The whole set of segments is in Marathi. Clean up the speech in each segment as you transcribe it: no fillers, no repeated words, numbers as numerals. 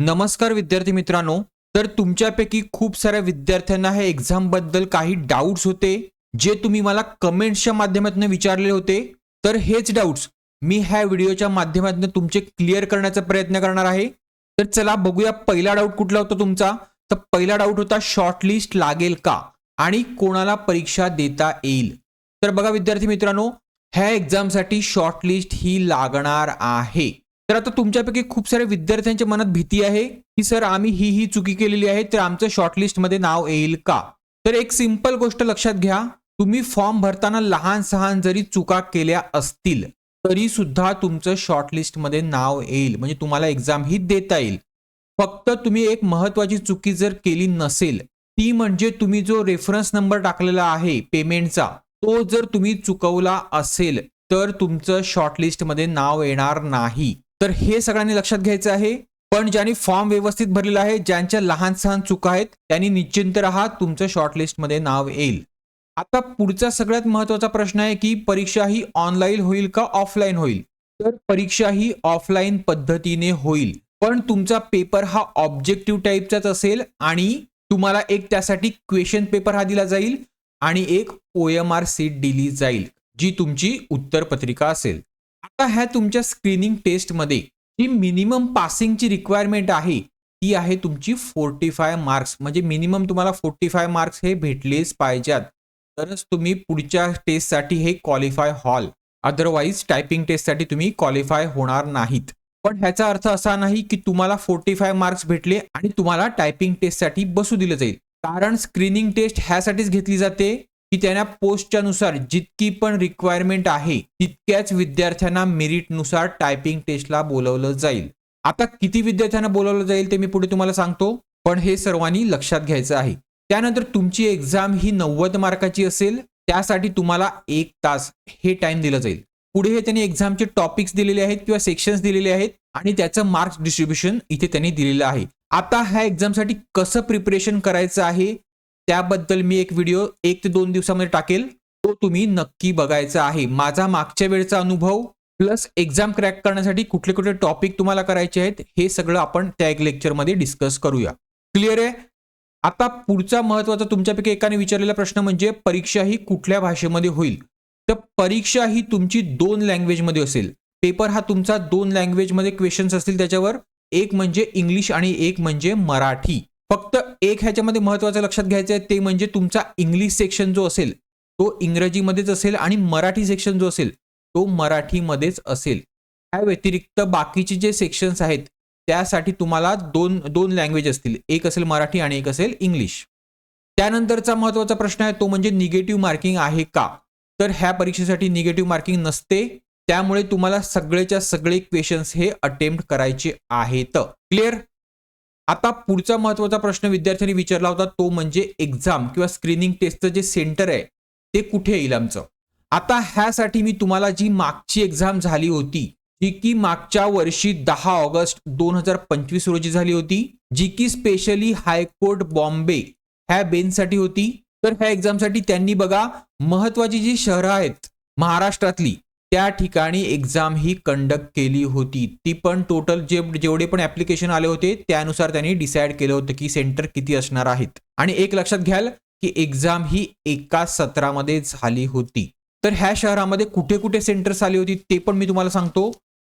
नमस्कार विद्यार्थी मित्रांनो. तर तुमच्यापैकी खूप साऱ्या विद्यार्थ्यांना हे एक्झाम बद्दल काही डाउट्स होते जे तुम्ही मला कमेंट्सच्या माध्यमातून विचारले होते. तर हेच डाउट्स मी ह्या व्हिडिओच्या माध्यमातून तुमचे क्लिअर करण्याचा प्रयत्न करणार आहे. तर चला बघूया पहिला डाऊट कुठला होता तुमचा. तर पहिला डाऊट होता शॉर्टलिस्ट लागेल का आणि कोणाला परीक्षा देता येईल. तर बघा विद्यार्थी मित्रांनो, ह्या एक्झामसाठी शॉर्टलिस्ट ही लागणार आहे. तर आता तुमच्यापैकी खूप साऱ्या विद्यार्थ्यांच्या मनात भीती आहे की सर आम्ही ही चुकी केलेली आहे तर आमचं शॉर्टलिस्टमध्ये नाव येईल का. तर एक सिंपल गोष्ट लक्षात घ्या, तुम्ही फॉर्म भरताना लहान सहान जरी चुका केल्या असतील तरी सुद्धा तुमचं शॉर्टलिस्टमध्ये नाव येईल, म्हणजे तुम्हाला एक्झाम ही देता येईल. फक्त तुम्ही एक महत्वाची चुकी जर केली नसेल ती म्हणजे तुम्ही जो रेफरन्स नंबर टाकलेला आहे पेमेंटचा तो जर तुम्ही चुकवला असेल तर तुमचं शॉर्टलिस्टमध्ये नाव येणार नाही. तर हे सगळ्यांनी लक्षात घ्यायचं आहे. पण ज्यांनी फॉर्म व्यवस्थित भरलेला आहे, ज्यांच्या लहान सहान चुका आहेत, त्यांनी निश्चिंत राहा, तुमचं शॉर्टलिस्टमध्ये नाव येईल. आता पुढचा सगळ्यात महत्त्वाचा प्रश्न आहे की परीक्षा ही ऑनलाईन होईल का ऑफलाईन होईल. तर परीक्षा ही ऑफलाईन पद्धतीने होईल, पण तुमचा पेपर हा ऑब्जेक्टिव्ह टाईपचाच असेल आणि तुम्हाला एक त्यासाठी क्वेश्चन पेपर हा दिला जाईल आणि एक OMR सीट दिली जाईल जी तुमची उत्तरपत्रिका असेल. आता ह्या तुमच्या स्क्रीनिंग टेस्टमध्ये जी मिनिमम पासिंगची रिक्वायरमेंट आहे ती आहे तुमची 45 मार्क्स, म्हणजे मिनिमम तुम्हाला 45 मार्क्स हे भेटलेच पाहिजेत तरच तुम्ही पुढच्या टेस्टसाठी हे क्वालिफाय व्हाल. अदरवाईज टायपिंग टेस्टसाठी तुम्ही क्वालिफाय होणार नाहीत. पण ह्याचा अर्थ असा नाही की तुम्हाला 45 मार्क्स भेटले आणि तुम्हाला टायपिंग टेस्टसाठी बसू दिलं जाईल. कारण स्क्रीनिंग टेस्ट ह्यासाठीच घेतली जाते की त्यांना पोस्टच्या नुसार जितकी पण रिक्वायरमेंट आहे तितक्याच विद्यार्थ्यांना मेरिटनुसार टायपिंग टेस्टला बोलवलं जाईल. आता किती विद्यार्थ्यांना बोलवलं जाईल ते मी पुढे तुम्हाला सांगतो, पण हे सर्वांनी लक्षात घ्यायचं आहे. त्यानंतर तुमची एक्झाम ही 90 मार्काची असेल, त्यासाठी तुम्हाला 1 तास हे टाइम दिलं जाईल. पुढे हे त्यांनी एक्झामचे टॉपिक्स दिलेले आहेत किंवा सेक्शन्स दिलेले आहेत आणि त्याचं मार्क्स डिस्ट्रीब्युशन इथे त्यांनी दिलेलं आहे. आता ह्या एक्झामसाठी कसं प्रिपरेशन करायचं आहे त्याबद्दल मी एक व्हिडिओ 1 ते 2 दिवसामध्ये टाकेल, तो तुम्ही नक्की बघायचा आहे. माझा मागच्या वेळचा अनुभव प्लस एक्झाम क्रॅक करण्यासाठी कुठले कुठले टॉपिक तुम्हाला करायचे आहेत हे सगळं आपण त्या एक लेक्चरमध्ये डिस्कस करूया. क्लिअर आहे. आता पुढचा महत्वाचा तुमच्यापैकी एकाने विचारलेला प्रश्न म्हणजे परीक्षा ही कुठल्या भाषेमध्ये होईल. तर परीक्षा ही तुमची 2 लँग्वेजमध्ये असेल. पेपर हा तुमचा 2 लँग्वेजमध्ये क्वेश्चन्स असतील त्याच्यावर, एक म्हणजे इंग्लिश आणि एक म्हणजे मराठी. फक्त एक ह्याच्यामध्ये महत्वाचं लक्षात घ्यायचं आहे ते म्हणजे तुमचा इंग्लिश सेक्शन जो असेल तो इंग्रजीमध्येच असेल आणि मराठी सेक्शन जो असेल तो मराठीमध्येच असेल. त्या व्यतिरिक्त बाकीचे जे सेक्शन्स आहेत त्यासाठी तुम्हाला दोन लँग्वेज असतील, एक असेल मराठी आणि एक असेल इंग्लिश. त्यानंतरचा महत्वाचा प्रश्न आहे तो म्हणजे निगेटिव्ह मार्किंग आहे का. तर ह्या परीक्षेसाठी निगेटिव्ह मार्किंग नसते, त्यामुळे तुम्हाला सगळेच्या सगळे क्वेश्चन्स हे अटेम्प्ट करायचे आहेत. क्लिअर. आता पुढचा महत्वाचा प्रश्न विद्यार्थ्यांनी विचारला होता तो म्हणजे एक्झाम किंवा स्क्रीनिंग टेस्टचं जे सेंटर आहे ते कुठे येईल आमचं. आता ह्यासाठी मी तुम्हाला जी मागची एक्झाम झाली होती जी की मागच्या वर्षी 10 ऑगस्ट 2025 रोजी झाली होती, जी की स्पेशली हायकोर्ट बॉम्बे ह्या बेंचसाठी होती. तर ह्या एक्झामसाठी त्यांनी बघा महत्वाची जी शहरं आहेत महाराष्ट्रातली त्या ठिकाणी एक्झाम ही कंडक्ट केली होती. ती पण टोटल जेवढे पण ऍप्लिकेशन आले होते त्यानुसार त्यांनी डिसाईड केलं होतं की सेंटर किती असणार आहेत. आणि एक लक्षात घ्याल की एक्झाम ही एका सत्रामध्ये झाली होती. तर ह्या शहरामध्ये कुठे कुठे सेंटर्स आली होती ते पण मी तुम्हाला सांगतो.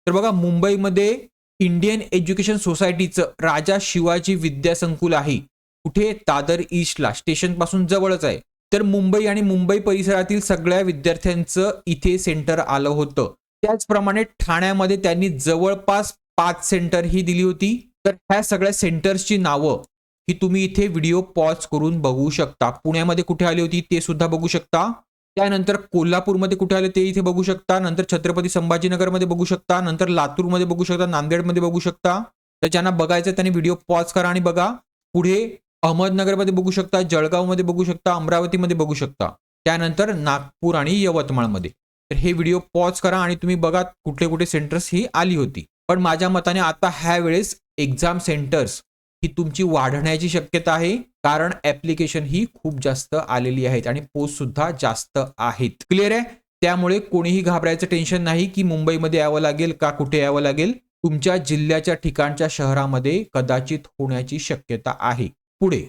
तर बघा मुंबईमध्ये इंडियन एज्युकेशन सोसायटीचं राजा शिवाजी विद्यासंकुल आहे. कुठे दादर ईस्टला स्टेशन पासून जवळच आहे. तर मुंबई आणि मुंबई परिसरातील सगळ्या विद्यार्थ्यांचं इथे सेंटर आलं होतं. त्याचप्रमाणे ठाण्यामध्ये त्यांनी जवळपास 5 सेंटर ही दिली होती. तर ह्या सगळ्या सेंटर्सची नावं ही तुम्ही इथे व्हिडिओ पॉज करून बघू शकता. पुण्यामध्ये कुठे आली होती ते सुद्धा बघू शकता. त्यानंतर कोल्हापूरमध्ये कुठे आले ते इथे बघू शकता. नंतर छत्रपती संभाजीनगरमध्ये बघू शकता. नंतर लातूरमध्ये बघू शकता. नांदेडमध्ये बघू शकता. तर ज्यांना बघायचं त्यांनी व्हिडिओ पॉज करा आणि बघा. पुढे अहमदनगरमध्ये बघू शकता, जळगावमध्ये बघू शकता, अमरावतीमध्ये बघू शकता. त्यानंतर नागपूर आणि यवतमाळमध्ये. तर हे व्हिडिओ पॉज करा आणि तुम्ही बघा कुठले कुठे सेंटर्स ही आली होती. पण माझ्या मताने आता ह्या वेळेस एक्झाम सेंटर्स ही तुमची वाढण्याची शक्यता आहे, कारण ऍप्लिकेशन ही खूप जास्त आलेली आहेत आणि पोस्ट सुद्धा जास्त आहेत. क्लिअर आहे. त्यामुळे कोणीही घाबरायचं टेन्शन नाही की मुंबईमध्ये यावं लागेल का कुठे यावं लागेल. तुमच्या जिल्ह्याच्या ठिकाणच्या शहरामध्ये कदाचित होण्याची शक्यता आहे. पुढे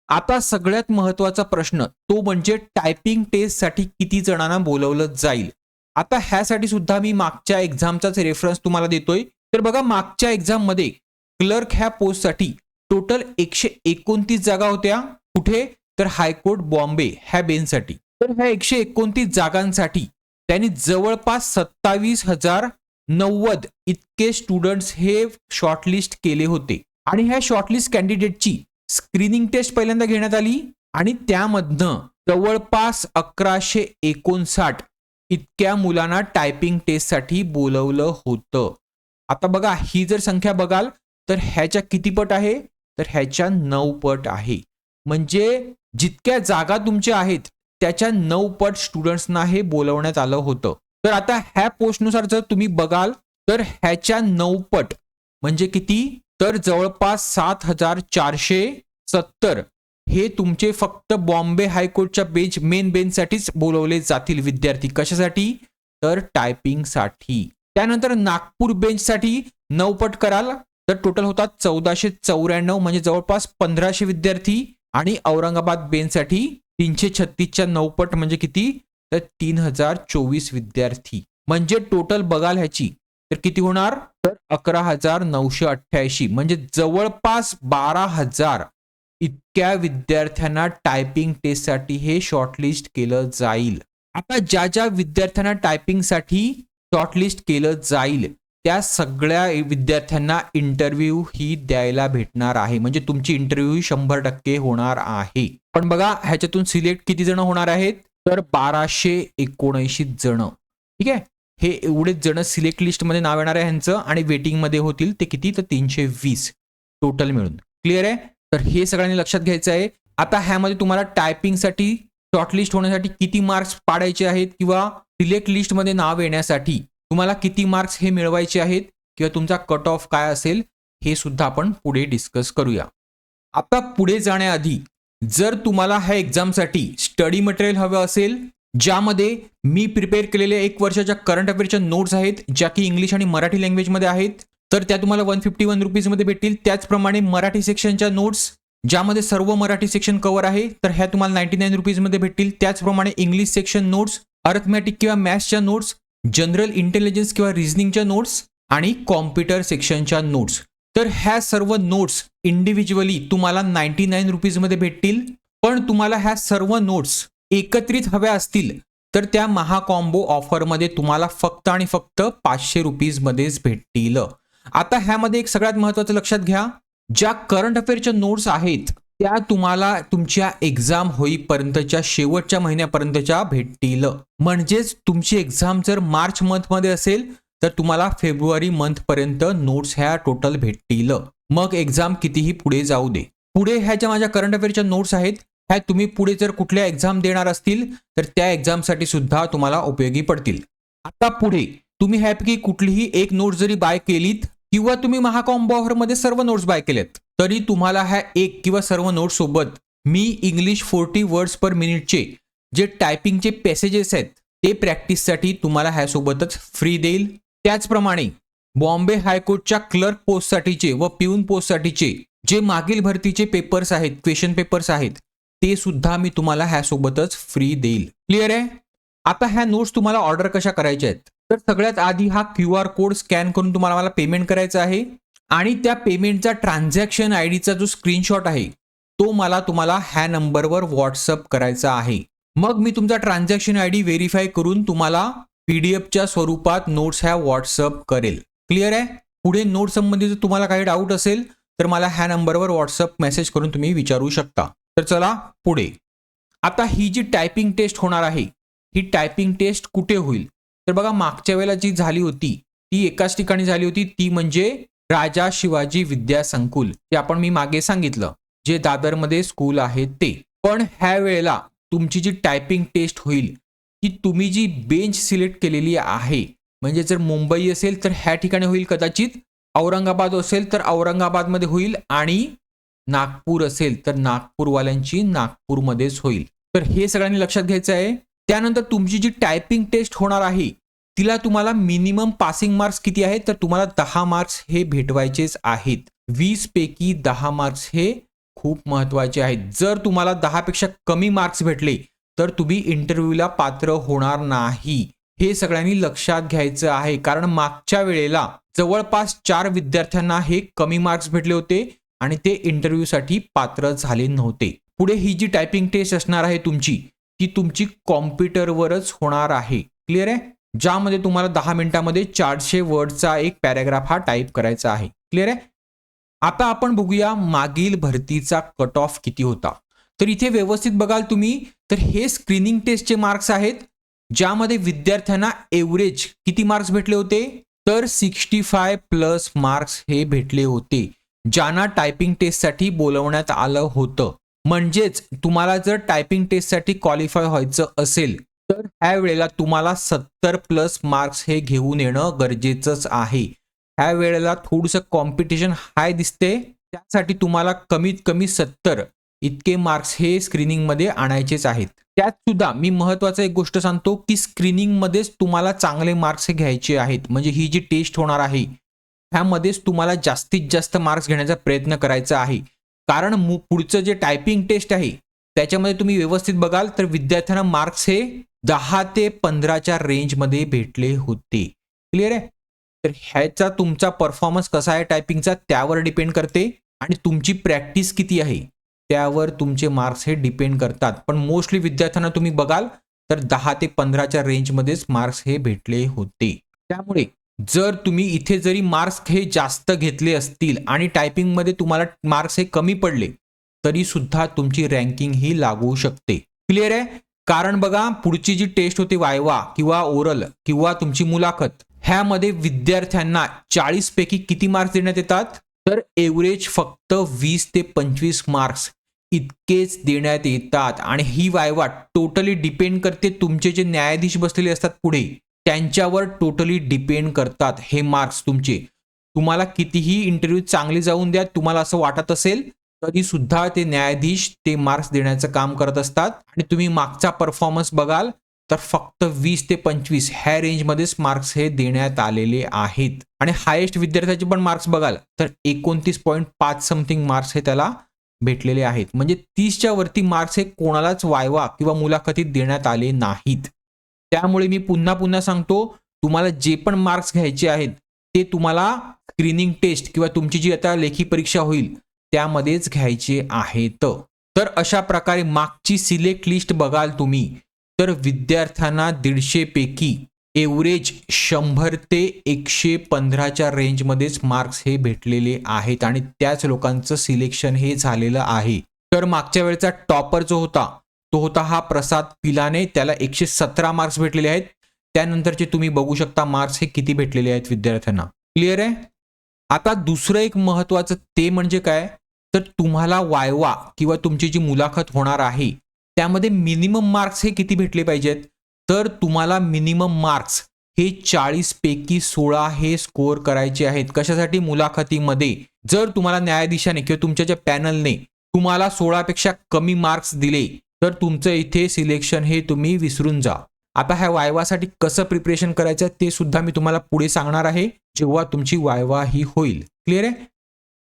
आता सगळ्यात महत्वाचा प्रश्न तो म्हणजे टायपिंग टेस्टसाठी किती जणांना बोलवलं जाईल. आता ह्यासाठी सुद्धा मी मागच्या एक्झामचाच रेफरन्स तुम्हाला देतोय. तर बघा मागच्या एक्झाम मध्ये क्लर्क ह्या पोस्टसाठी टोटल 129 जागा होत्या. कुठे तर हायकोर्ट बॉम्बे ह्या बेंचसाठी. तर ह्या 129 जागांसाठी त्यांनी जवळपास 27,090 इतके स्टुडंट्स हे शॉर्टलिस्ट केले होते. आणि ह्या शॉर्टलिस्ट कॅन्डिडेटची स्क्रीनिंग टेस्ट पहिल्यांदा घेण्यात आली आणि त्यामधनं जवळपास 1159 इतक्या मुलांना टायपिंग टेस्टसाठी बोलवलं होतं. आता बघा ही जर संख्या बघाल तर ह्याच्या किती पट आहे तर ह्याच्या 9 पट आहे. म्हणजे जितक्या जागा तुमच्या आहेत त्याच्या 9 पट स्टुडंट्सना हे बोलवण्यात आलं होतं. तर आता ह्या पोस्टनुसार जर तुम्ही बघाल तर ह्याच्या 9 पट म्हणजे किती तर जवळपास 7,470 हे तुमचे फक्त बॉम्बे हायकोर्टच्या मेन बेंचसाठीच बोलवले जातील विद्यार्थी. कशासाठी तर टायपिंगसाठी. त्यानंतर नागपूर बेंचसाठी 9 पट कराल तर टोटल होतात 1494 म्हणजे जवळपास 1500 विद्यार्थी. आणि औरंगाबाद बेंचसाठी 336च्या 9 पट म्हणजे किती तर 3024 विद्यार्थी. म्हणजे टोटल बघाल ह्याची तर किती होणार तर 11,988 म्हणजे जवळपास 12,000 इतक्या विद्यार्थ्यांना टायपिंग टेस्टसाठी हे शॉर्टलिस्ट केलं जाईल. आता ज्या ज्या विद्यार्थ्यांना टायपिंगसाठी शॉर्टलिस्ट केलं जाईल त्या सगळ्या विद्यार्थ्यांना इंटरव्ह्यू ही द्यायला भेटणार आहे. म्हणजे तुमची इंटरव्ह्यू 100% होणार आहे. पण बघा ह्याच्यातून सिलेक्ट किती जण होणार आहेत तर 1279 जण. ठीक आहे. हे एवढेच जण सिलेक्ट लिस्टमध्ये नाव येणार आहे ह्यांचं आणि वेटिंगमध्ये होतील ते किती तर 320 टोटल मिळून. क्लिअर आहे. तर हे सगळ्यांनी लक्षात घ्यायचं आहे. आता ह्यामध्ये तुम्हाला टायपिंगसाठी शॉर्टलिस्ट होण्यासाठी किती मार्क्स पाडायचे आहेत किंवा सिलेक्ट लिस्टमध्ये नाव येण्यासाठी तुम्हाला किती मार्क्स हे मिळवायचे आहेत किंवा तुमचा कट ऑफ काय असेल हे सुद्धा आपण पुढे डिस्कस करूया. आता पुढे जाण्याआधी जर तुम्हाला ह्या एक्झामसाठी स्टडी मटेरियल हवं असेल ज्यामध्ये मी प्रिपेअर केलेले 1 वर्षाच्या करंट अफेअरच्या नोट्स आहेत ज्या की इंग्लिश आणि मराठी लँग्वेजमध्ये आहेत तर त्या तुम्हाला 151 रुपीजमध्ये भेटतील. त्याचप्रमाणे मराठी सेक्शनच्या नोट्स ज्यामध्ये सर्व मराठी सेक्शन कव्हर आहे तर ह्या तुम्हाला 99 रुपीजमध्ये भेटतील. त्याचप्रमाणे इंग्लिश सेक्शन नोट्स, अर्थमॅटिक किंवा मॅथ्सच्या नोट्स, जनरल इंटेलिजन्स किंवा रिझनिंगच्या नोट्स आणि कॉम्प्युटर सेक्शनच्या नोट्स तर ह्या सर्व नोट्स इंडिव्हिज्युअली तुम्हाला 99 रुपीजमध्ये भेटतील. पण तुम्हाला ह्या सर्व नोट्स एकत्रित हव्या असतील तर त्या महाकॉम्बो ऑफरमध्ये तुम्हाला फक्त आणि फक्त 500 रुपीजमध्येच भेटतील. आता ह्यामध्ये एक सगळ्यात महत्त्वाचं लक्षात घ्या, ज्या करंट अफेअरच्या नोट्स आहेत त्या तुम्हाला तुमच्या एक्झाम होईपर्यंतच्या शेवटच्या महिन्यापर्यंतच्या भेटतील. म्हणजेच तुमची एक्झाम जर मार्च मंथमध्ये असेल तर तुम्हाला फेब्रुवारी मंथपर्यंत नोट्स ह्या टोटल भेटतील. मग एक्झाम कितीही पुढे जाऊ दे. पुढे ह्या ज्या माझ्या करंट अफेअरच्या नोट्स आहेत ह्या तुम्ही पुढे जर कुठल्या एक्झाम देणार असतील तर त्या एक्झामसाठी सुद्धा तुम्हाला उपयोगी पडतील. आता पुढे तुम्ही ह्यापैकी कुठलीही एक नोट जरी बाय केलीत किंवा तुम्ही महाकॉम्बो ऑफरमध्ये सर्व नोट्स बाय केलेत तरी तुम्हाला ह्या एक किंवा सर्व नोट्स सोबत मी इंग्लिश 40 वर्ड्स पर मिनिटचे जे टायपिंगचे पॅसेजेस आहेत ते प्रॅक्टिससाठी तुम्हाला ह्यासोबतच फ्री देईल. त्याचप्रमाणे बॉम्बे हायकोर्टच्या क्लर्क पोस्टसाठीचे व पिऊन पोस्टसाठीचे जे मागील भरतीचे पेपर्स आहेत, क्वेश्चन पेपर्स आहेत ते सुद्धा मी तुम्हाला ह्यासोबतच फ्री देईल. क्लिअर आहे. आता ह्या नोट्स तुम्हाला ऑर्डर कशा करायच्या आहेत तर सगळ्यात आधी हा QR कोड स्कॅन करून तुम्हाला मला पेमेंट करायचा आहे आणि त्या पेमेंटचा ट्रान्झॅक्शन आयडीचा जो स्क्रीनशॉट आहे तो मला तुम्हाला ह्या नंबरवर व्हॉट्सअप करायचा आहे. मग मी तुमचा ट्रान्झॅक्शन आयडी व्हेरीफाय करून तुम्हाला PDF स्वरूपात नोट्स ह्या व्हॉट्सअप करेल. क्लिअर आहे. पुढे नोट संबंधित तुम्हाला काही डाऊट असेल तर मला ह्या नंबरवर व्हॉट्सअप मेसेज करून तुम्ही विचारू शकता. तर चला पुढे. आता ही जी टायपिंग टेस्ट होणार आहे ही टायपिंग टेस्ट कुठे होईल तर बघा मागच्या वेळेला जी झाली होती ती एकाच ठिकाणी झाली होती ती म्हणजे राजा शिवाजी विद्या संकुल. ते आपण मी मागे सांगितलं जे दादरमध्ये स्कूल आहे ते. पण ह्या वेळेला तुमची जी टायपिंग टेस्ट होईल की तुम्ही जी बेंच सिलेक्ट केलेली आहे म्हणजे जर मुंबई असेल तर ह्या ठिकाणी होईल कदाचित, औरंगाबाद असेल तर औरंगाबादमध्ये होईल आणि नागपूर असेल तर नागपूरवाल्यांची नागपूरमध्येच होईल. तर हे सगळ्यांनी लक्षात घ्यायचं आहे. त्यानंतर तुमची जी टायपिंग टेस्ट होणार आहे तिला तुम्हाला मिनिमम पासिंग मार्क्स किती आहेत तर तुम्हाला 10 मार्क्स हे भेटवायचेच आहेत. 20 पैकी 10 मार्क्स हे खूप महत्वाचे आहेत. जर तुम्हाला 10 पेक्षा कमी मार्क्स भेटले तर तुम्ही इंटरव्ह्यूला पात्र होणार नाही. हे सगळ्यांनी लक्षात घ्यायचं आहे, कारण मागच्या वेळेला जवळपास 4 विद्यार्थ्यांना हे कमी मार्क्स भेटले होते आणि ते इंटरव्ह्यूसाठी पात्र झाले नव्हते. पुढे ही जी टायपिंग टेस्ट असणार आहे तुमची, ती तुमची कॉम्प्युटरवरच होणार आहे. क्लिअर आहे? ज्यामध्ये तुम्हाला 10 मिनिटांमध्ये 400 वर्डचा एक पॅराग्राफ हा टाईप करायचा आहे. क्लिअर आहे? आता आपण बघूया मागील भरतीचा कट ऑफ किती होता. तर इथे व्यवस्थित बघाल तुम्ही तर हे स्क्रीनिंग टेस्टचे मार्क्स आहेत, ज्यामध्ये विद्यार्थ्यांना एव्हरेज किती मार्क्स भेटले होते तर 65 प्लस मार्क्स हे भेटले होते, ज्यांना टायपिंग टेस्टसाठी बोलवण्यात आलं होतं. म्हणजेच तुम्हाला जर टायपिंग टेस्टसाठी क्वालिफाय व्हायचं असेल तर ह्या वेळेला तुम्हाला 70 प्लस मार्क्स हे घेऊन येणं गरजेचंच आहे. ह्या वेळेला थोडंसं कॉम्पिटिशन हाय दिसते, त्यासाठी तुम्हाला कमीत कमी 70 इतके मार्क्स हे स्क्रीनिंगमध्ये आणायचेच आहेत. त्यात सुद्धा मी महत्त्वाचं एक गोष्ट सांगतो की स्क्रीनिंगमध्येच तुम्हाला चांगले मार्क्स हे घ्यायचे आहेत. म्हणजे ही जी टेस्ट होणार आहे ह्यामध्येच तुम्हाला जास्तीत जास्त मार्क्स घेण्याचा प्रयत्न करायचा आहे. कारण पुढचं जे टायपिंग टेस्ट आहे त्याच्यामध्ये तुम्ही व्यवस्थित बघाल तर विद्यार्थ्यांना मार्क्स हे 10 ते 15च्या रेंजमध्ये भेटले होते. क्लिअर आहे? तर ह्याचा तुमचा परफॉर्मन्स कसा आहे टायपिंगचा त्यावर डिपेंड करते आणि तुमची प्रॅक्टिस किती आहे त्यावर तुमचे मार्क्स हे डिपेंड करतात. पण मोस्टली विद्यार्थ्यांना तुम्ही बघाल तर 10 ते 15च्या रेंजमध्येच मार्क्स हे भेटले होते. त्यामुळे जर तुम्ही इथे जरी मार्क्स हे जास्त घेतले असतील आणि टायपिंगमध्ये तुम्हाला मार्क्स हे कमी पडले तरी सुद्धा तुमची रँकिंग ही लागू शकते. क्लिअर आहे? कारण बघा पुढची जी टेस्ट होते वायवा किंवा ओरल किंवा तुमची मुलाखत, ह्यामध्ये विद्यार्थ्यांना 40 पैकी किती मार्क्स देण्यात येतात तर एव्हरेज फक्त 20 ते 25 मार्क्स इतकेच देण्यात येतात. आणि ही वायवा टोटली डिपेंड करते तुमचे जे न्यायाधीश बसलेले असतात पुढे त्यांच्यावर टोटली डिपेंड करतात हे मार्क्स तुमचे. तुम्हाला कितीही इंटरव्ह्यू चांगले जाऊन द्या, तुम्हाला असं वाटत असेल तरी सुद्धा ते न्यायाधीश ते मार्क्स देण्याचं काम करत असतात. आणि तुम्ही मागचा परफॉर्मन्स बघाल तर फक्त 20 ते 25 ह्या रेंजमध्येच मार्क्स हे देण्यात आलेले आहेत. आणि हायेस्ट विद्यार्थ्याचे पण मार्क्स बघाल तर 29.5 समथिंग मार्क्स हे त्याला भेटलेले आहेत. म्हणजे 30च्या वरती मार्क्स हे कोणालाच वायवा किंवा मुलाखतीत देण्यात आले नाहीत. त्यामुळे मी पुन्हा पुन्हा सांगतो, तुम्हाला जे पण मार्क्स घ्यायचे आहेत ते तुम्हाला स्क्रीनिंग टेस्ट किंवा तुमची जी आता लेखी परीक्षा होईल त्यामध्येच घ्यायचे आहेत. तर अशा प्रकारे मागची सिलेक्ट लिस्ट बघाल तुम्ही तर विद्यार्थ्यांना 150 पैकी एव्हरेज 100 ते 115च्या रेंजमध्येच मार्क्स हे भेटलेले आहेत आणि त्याच लोकांचं सिलेक्शन हे झालेलं आहे. तर मागच्या वेळेचा टॉपर जो होता तो होता हा प्रसाद पिलाने, त्याला 117 मार्क्स भेटलेले आहेत. त्यानंतरचे तुम्ही बघू शकता मार्क्स हे किती भेटलेले आहेत विद्यार्थ्यांना. क्लिअर आहे? आता दुसरं एक महत्वाचं ते म्हणजे काय तर तुम्हाला वायवा किंवा तुमची जी मुलाखत होणार आहे त्यामध्ये मिनिमम मार्क्स हे किती भेटले पाहिजेत तर तुम्हाला मिनिमम मार्क्स हे 40 पैकी 16 हे स्कोअर करायचे आहेत. कशासाठी? मुलाखतीमध्ये जर तुम्हाला न्यायाधीशाने किंवा तुमच्या ज्या पॅनलने तुम्हाला 16 पेक्षा कमी मार्क्स दिले तर तुमचं इथे सिलेक्शन हे तुम्ही विसरून जा. आता ह्या वायवासाठी कसं प्रिपरेशन करायचं ते सुद्धा मी तुम्हाला पुढे सांगणार आहे जेव्हा तुमची वायवा ही होईल. क्लिअर आहे?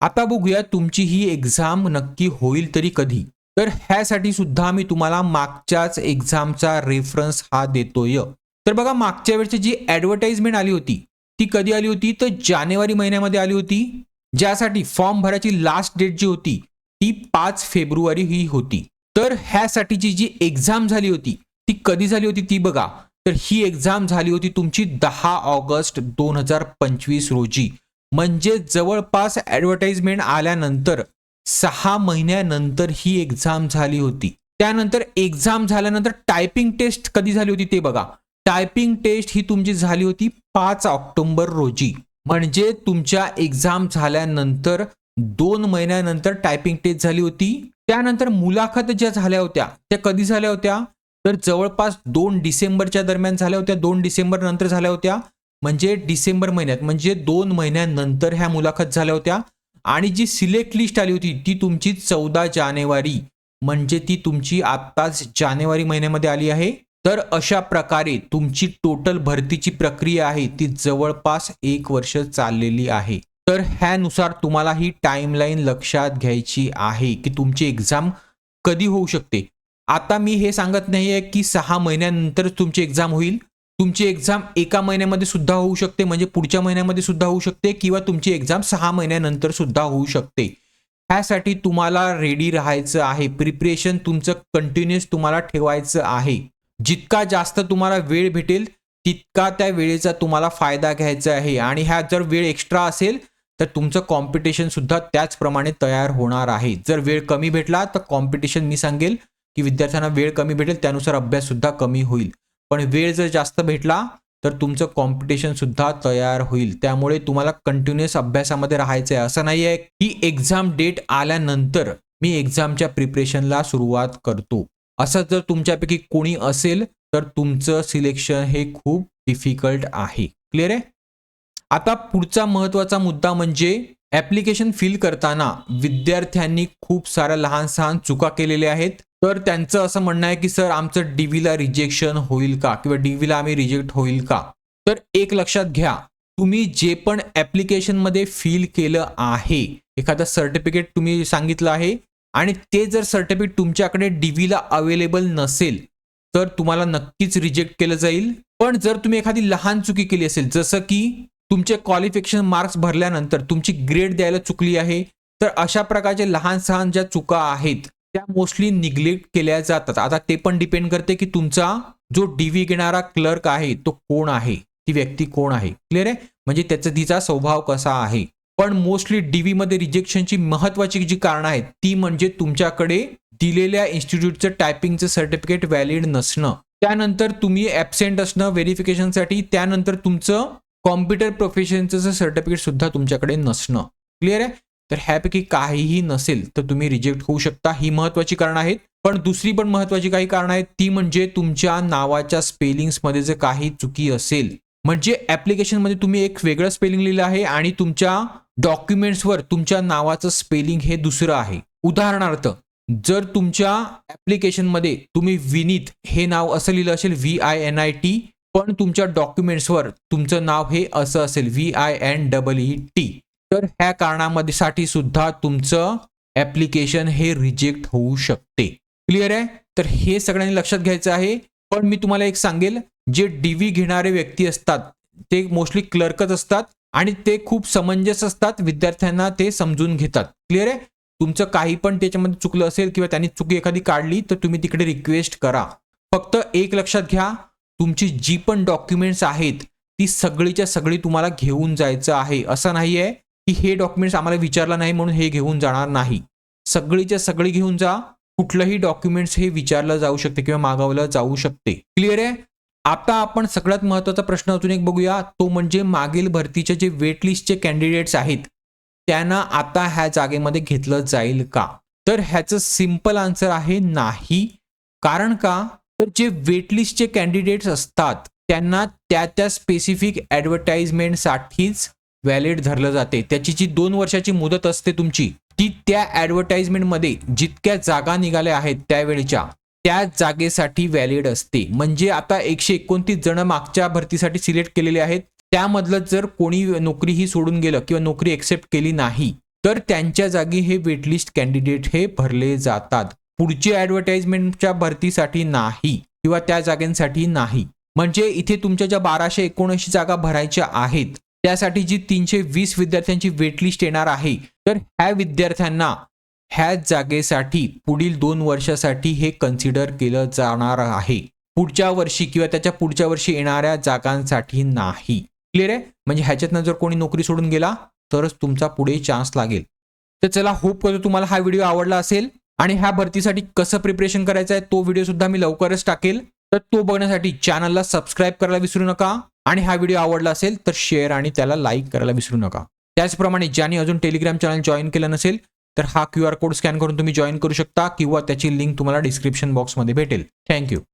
आता बघूया तुमची ही एक्झाम नक्की होईल तरी कधी. तर ह्यासाठी सुद्धा मी तुम्हाला मागच्याच एक्झामचा रेफरन्स हा देतोय. तर बघा मागच्या वेळची जी ॲडव्हर्टाइजमेंट आली होती ती कधी आली होती तर जानेवारी महिन्यामध्ये आली होती, ज्यासाठी फॉर्म भरायची लास्ट डेट जी होती ती 5 फेब्रुवारी ही होती. तर ह्यासाठीची जी एक्झाम झाली होती ती कधी झाली होती ती बघा. तर ही एक्झाम झाली होती तुमची 10 ऑगस्ट 2025 रोजी. म्हणजे जवळपास ॲडव्हर्टाइजमेंट आल्यानंतर 6 महिन्यानंतर ही एक्झाम झाली होती. त्यानंतर एक्झाम झाल्यानंतर टायपिंग टेस्ट कधी झाली होती ते बघा. टायपिंग टेस्ट ही तुमची झाली होती 5 ऑक्टोबर रोजी. म्हणजे तुमच्या एक्झाम झाल्यानंतर 2 महिन्यानंतर टायपिंग टेस्ट झाली होती. त्यानंतर मुलाखत ज्या झाल्या होत्या त्या कधी झाल्या होत्या तर जवळपास 2 डिसेंबरच्या दरम्यान झाल्या होत्या. 2 डिसेंबर नंतर झाल्या होत्या. म्हणजे डिसेंबर महिन्यात, म्हणजे 2 महिन्यानंतर ह्या मुलाखत झाल्या होत्या. आणि जी सिलेक्ट लिस्ट आली होती ती तुमची 14 जानेवारी, म्हणजे ती तुमची आत्ताच जानेवारी महिन्यामध्ये आली आहे. तर अशा प्रकारे तुमची टोटल भरतीची प्रक्रिया आहे ती जवळपास 1 वर्ष चाललेली आहे. तर ह्यानुसार तुम्हाला ही टाइमलाईन लक्षात घ्यायची आहे की तुमची एक्झाम कधी होऊ शकते. आता मी हे सांगत नाहीये की 6 महिन्यानंतर तुमची एक्झाम होईल. तुमची एक्झाम 1 महिन्यामध्ये सुद्धा होऊ शकते, म्हणजे पुढच्या महिन्यामध्ये सुद्धा होऊ शकते, किंवा तुमची एक्झाम 6 महिन्यानंतर सुद्धा होऊ शकते. ह्यासाठी तुम्हाला रेडी राहायचं आहे. प्रिपरेशन तुमचं कंटिन्युअस तुम्हाला ठेवायचं आहे. जितका जास्त तुम्हाला वेळ भेटेल तितका त्या वेळेचा तुम्हाला फायदा घ्यायचा आहे. आणि ह्या जर वेळ एक्स्ट्रा असेल तर तुमचं कॉम्पिटिशन सुद्धा त्याचप्रमाणे तयार होणार आहे. जर वेळ कमी भेटला तर कॉम्पिटिशन, मी सांगेल की विद्यार्थ्यांना वेळ कमी भेटेल त्यानुसार अभ्यास सुद्धा कमी होईल. पण वेळ जर जास्त भेटला तर तुमचं कॉम्पिटिशन सुद्धा तयार होईल. त्यामुळे तुम्हाला कंटिन्युअस अभ्यासामध्ये राहायचं आहे. असं नाही आहे की एक्झाम डेट आल्यानंतर मी एक्झामच्या प्रिपरेशनला सुरुवात करतो. असं जर तुमच्यापैकी कोणी असेल तर तुमचं सिलेक्शन हे खूप डिफिकल्ट आहे. क्लिअर आहे. आता पुढचा महत्त्वाचा मुद्दा म्हणजे ऍप्लिकेशन फिल करताना विद्यार्थ्यांनी खूप साऱ्या लहान सहान चुका केलेल्या आहेत. तर त्यांचं असं म्हणणं आहे की सर आमचं डीव्हीला रिजेक्शन होईल का, किंवा डीव्हीला आम्ही रिजेक्ट होईल का. तर एक लक्षात घ्या, तुम्ही जे पण ऍप्लिकेशन मध्ये फिल केलं आहे, एखादं सर्टिफिकेट तुम्ही सांगितलं आहे आणि ते जर सर्टिफिकेट तुमच्याकडे डीव्हीला अवेलेबल नसेल तर तुम्हाला नक्कीच रिजेक्ट केलं जाईल. पण जर तुम्ही एखादी लहान चुकी केली असेल, जसं की तुमचे क्वालिफिकेशन मार्क्स भरल्यानंतर तुमची ग्रेड द्यायला चुकली आहे, तर अशा प्रकारचे लहान सहान ज्या चुका आहेत त्या मोस्टली निग्लेक्ट केल्या जातात. आता ते पण डिपेंड करते की तुमचा जो डीव्ही घेणारा क्लर्क आहे तो कोण आहे, ती व्यक्ती कोण आहे. क्लिअर आहे. म्हणजे त्याचा तिचा स्वभाव कसा आहे. पण मोस्टली डीव्ही मध्ये रिजेक्शनची महत्वाची जी कारण आहेत ती म्हणजे तुमच्याकडे दिलेल्या इन्स्टिट्यूटचं टायपिंगचं सर्टिफिकेट व्हॅलिड नसणं, त्यानंतर तुम्ही ॲब्सेंट असणं व्हेरिफिकेशनसाठी, त्यानंतर तुमचं कॉम्प्युटर प्रोफेशनचं सर्टिफिकेट सुद्धा तुमच्याकडे नसणं. क्लिअर आहे. तर ह्यापैकी काहीही नसेल तर तुम्ही रिजेक्ट होऊ शकता. ही महत्वाची कारण आहेत. पण दुसरी पण महत्वाची काही कारण आहेत, ती म्हणजे तुमच्या नावाच्या स्पेलिंग्स मध्ये जर काही चुकी असेल, म्हणजे ऍप्लिकेशन मध्ये तुम्ही एक वेगळं स्पेलिंग लिहिलं आहे आणि तुमच्या डॉक्युमेंट्सवर तुमच्या नावाचं स्पेलिंग हे दुसरं आहे. उदाहरणार्थ, जर तुमच्या ऍप्लिकेशन मध्ये तुम्ही विनीत हे नाव असं लिहिलं असेल VINIT, पण तुमच्या डॉक्युमेंट्सवर तुमचं नाव हे असं असेल VINEET, तर ह्या कारणामध्ये साठी सुद्धा तुमचं ऍप्लिकेशन हे रिजेक्ट होऊ शकते. क्लिअर आहे. तर हे सगळ्यांनी लक्षात घ्यायचं आहे. पण मी तुम्हाला एक सांगेल, जे डीव्ही घेणारे व्यक्ती असतात ते मोस्टली क्लर्कच असतात आणि ते खूप समंजस असतात, विद्यार्थ्यांना ते समजून घेतात. क्लिअर आहे. तुमचं काही पण त्याच्यामध्ये चुकलं असेल किंवा त्यांनी चुकी एखादी काढली तर तुम्ही तिकडे रिक्वेस्ट करा. फक्त एक लक्षात घ्या, तुमची जी पण डॉक्युमेंट्स आहेत ती सगळीच्या सगळी तुम्हाला घेऊन जायचं आहे. असं नाही आहे की हे डॉक्युमेंट्स आम्हाला विचारलं नाही म्हणून हे घेऊन जाणार नाही. सगळीच्या सगळी घेऊन जा. कुठलंही डॉक्युमेंट्स हे विचारलं जाऊ शकते किंवा मागवलं जाऊ शकते. क्लिअर आहे. आता आपण सगळ्यात महत्त्वाचा प्रश्न अजून एक बघूया, तो म्हणजे मागील भरतीचे जे वेटलिस्टचे कॅन्डिडेट्स आहेत त्यांना आता ह्या जागेमध्ये घेतलं जाईल का. तर ह्याचं सिंपल आन्सर आहे नाही. कारण का, तर जे वेटलिस्टचे कॅन्डिडेट्स असतात त्यांना त्या स्पेसिफिक ॲडव्हर्टाइजमेंटसाठीच व्हॅलिड धरलं जाते. त्याची जी 2 वर्षाची मुदत असते तुमची, ती त्या ॲडव्हर्टाइजमेंटमध्ये जितक्या जागा निघाल्या आहेत त्यावेळेच्या त्या जागेसाठी व्हॅलिड असते. म्हणजे आता 129 जण मागच्या भरतीसाठी सिलेक्ट केलेले आहेत, त्यामधलं जर कोणी नोकरी ही सोडून गेलं किंवा नोकरी एक्सेप्ट केली नाही तर त्यांच्या जागी हे वेटलिस्ट कॅन्डिडेट हे भरले जातात. पुढची ॲडव्हर्टाइजमेंटच्या भरतीसाठी नाही किंवा त्या जागांसाठी नाही. म्हणजे इथे तुमच्या ज्या 1279 जागा भरायच्या आहेत त्यासाठी जी 320 विद्यार्थ्यांची वेटलिस्ट येणार आहे, तर ह्या विद्यार्थ्यांना ह्या जागेसाठी पुढील 2 वर्षासाठी हे कन्सिडर केलं जाणार आहे. पुढच्या वर्षी किंवा त्याच्या पुढच्या वर्षी येणाऱ्या जागांसाठी नाही. क्लिअर आहे. म्हणजे ह्याच्यातनं जर कोणी नोकरी सोडून गेला तरच तुमचा पुढे चान्स लागेल. तर चला, होप करतो तुम्हाला हा व्हिडिओ आवडला असेल आणि ह्या भरतीसाठी कसं प्रिपरेशन करायचं आहे तो व्हिडिओ सुद्धा मी लवकरच टाकेल. तर तो बघण्यासाठी चॅनलला सबस्क्राईब करायला विसरू नका आणि हा व्हिडिओ आवडला असेल तर शेअर आणि त्याला लाईक करायला विसरू नका. त्याचप्रमाणे ज्यांनी अजून टेलिग्राम चॅनल जॉईन केलं नसेल तर हा QR कोड स्कॅन करून तुम्ही जॉईन करू शकता किंवा त्याची लिंक तुम्हाला डिस्क्रिप्शन बॉक्समध्ये भेटेल. थँक्यू.